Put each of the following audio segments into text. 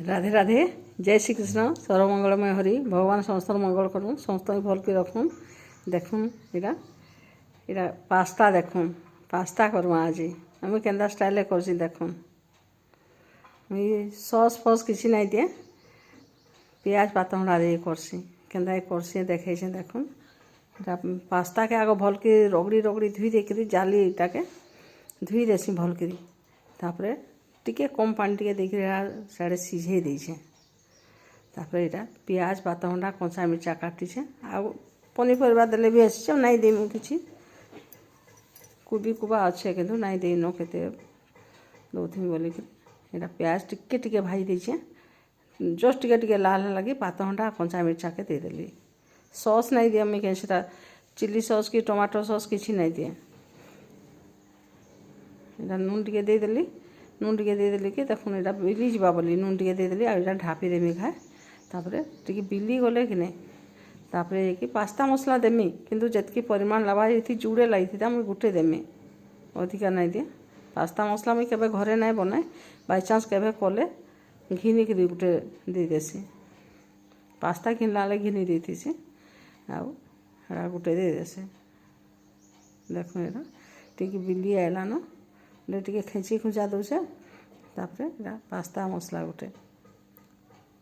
राधे राधे जय श्री कृष्ण सर्वमंगलमय हरि भगवान समस्त मंगल करूँ समस्त भल के रखूँ देखूँ इरा इरा पास्ता देखूँ पास्ता करूँ आज आम केन्दा स्टाइल कर देखूँ सस फस किसी नहीं दिए पियाज पातहड़ा दे करसी केन्दा करसी देखे देखूँ पास्ता के आग भल के रगड़ी रगड़ी धुई देकर जाली इटा के धुई देसी भल कर तापर टिके कम पानी टिके देकर साड़े सीझे देछे तापर यहाँ पियाज पातहड़ा कंचा मिर्चा काटिछे आ पनीपरिया देले भी आसी नाई देमु किछि कुबी कुबा अच्छे किंतु नाई देनो केते दौथि बोलिक यहाँ प्याज टिके टिके भाई देछे जस्ट टिके टिके लाल लगी पातहड़ा कंचा मिर्चा के देदेली सॉस नहीं दिए मुझे कहीं चिली सॉस कि टमाटो सॉस किसी नहीं दिए यहाँ नून टिके देदेली नून टिके देदेली कि देखुन यहाँ बिली जावा बोली नून टिके देदेली आ यहाँ ढापी देमी खाए तापर टिके बिली गले कि नहीं तापर कि पास्ता मसला देमी किंतु जितकी परिमाण लगा ये जुड़े लगी थी मुझे गोटे देमी अधिका नहीं दिए पास्ता मसला मुझे केबे घरे नहीं बनाए बाई चान्स केबे कले घिनी कर गोटे दे देसी पास्ता किनला बेले घिनी देती सी आउ गोटे दे देसे देख यहाँ टी बिली आइलान टे खेची खुचा दूचे तापर यहाँ पास्ता मसला गोटे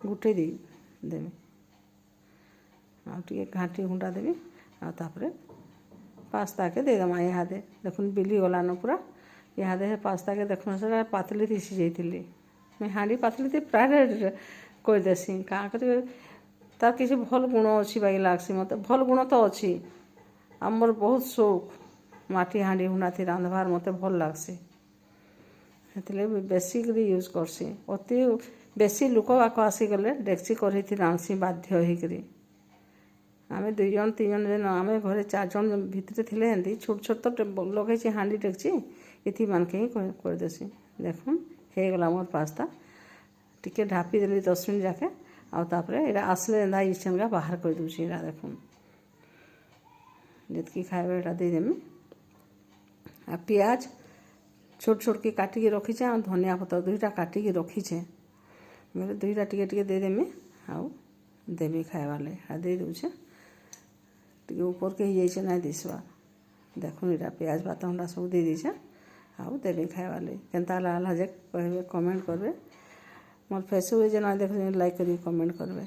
गोटे देवी टे घाटी घुंटा देवी आपर पास्ता के देदेमा इहादे देखुन बिली गलान पूरा इहादे पास्ता के देखुन से पातली थी सीझे मैं हाँ पातली थी प्राय करदेसी क्या कर तार किसी भल गुण अच्छी बाई लगसी मत भल गुण तो अच्छी आमर बहुत शौक माटी हाँडी हुना थी रांधबार मत भल लगसी से बेसी यूज करसी अति बेसी लोक आक आसीगले डेक्ची कर रांधसी बाध्य होकर आम 2 जन 3 जन जेन आम घरे 4 जन भितर थे एमती छोट छोट तो लगे हाँडी डेक्ची इति मानके ही करदेसी देखुन हो गला मोर पास्ता टिके ढापी देली 10 मिनट जाके आउे यहाँ आसले एंदा इचनगा बाहर कर दूसरी यहाँ देखुन जितकी खाए यहाँ देदेमी आ पियाज छोट छोट के काटिकी रखीचे आ धनिया पतर 2टा काटिकी रखीचे बोले 2टा टिके टिके देदेमी आउ देवी खाएबाले आ दे दूचे टिके ऊपर के ही जाइए ना दिसवा देखुन यहाँ पियाज पातहड़ा सब दे दीचे आउ देवी खाएबाले केनता लागला जे कहबे कमेंट करबे मोर फेसबुक जे ना देख लाइक करी कमेंट करबे।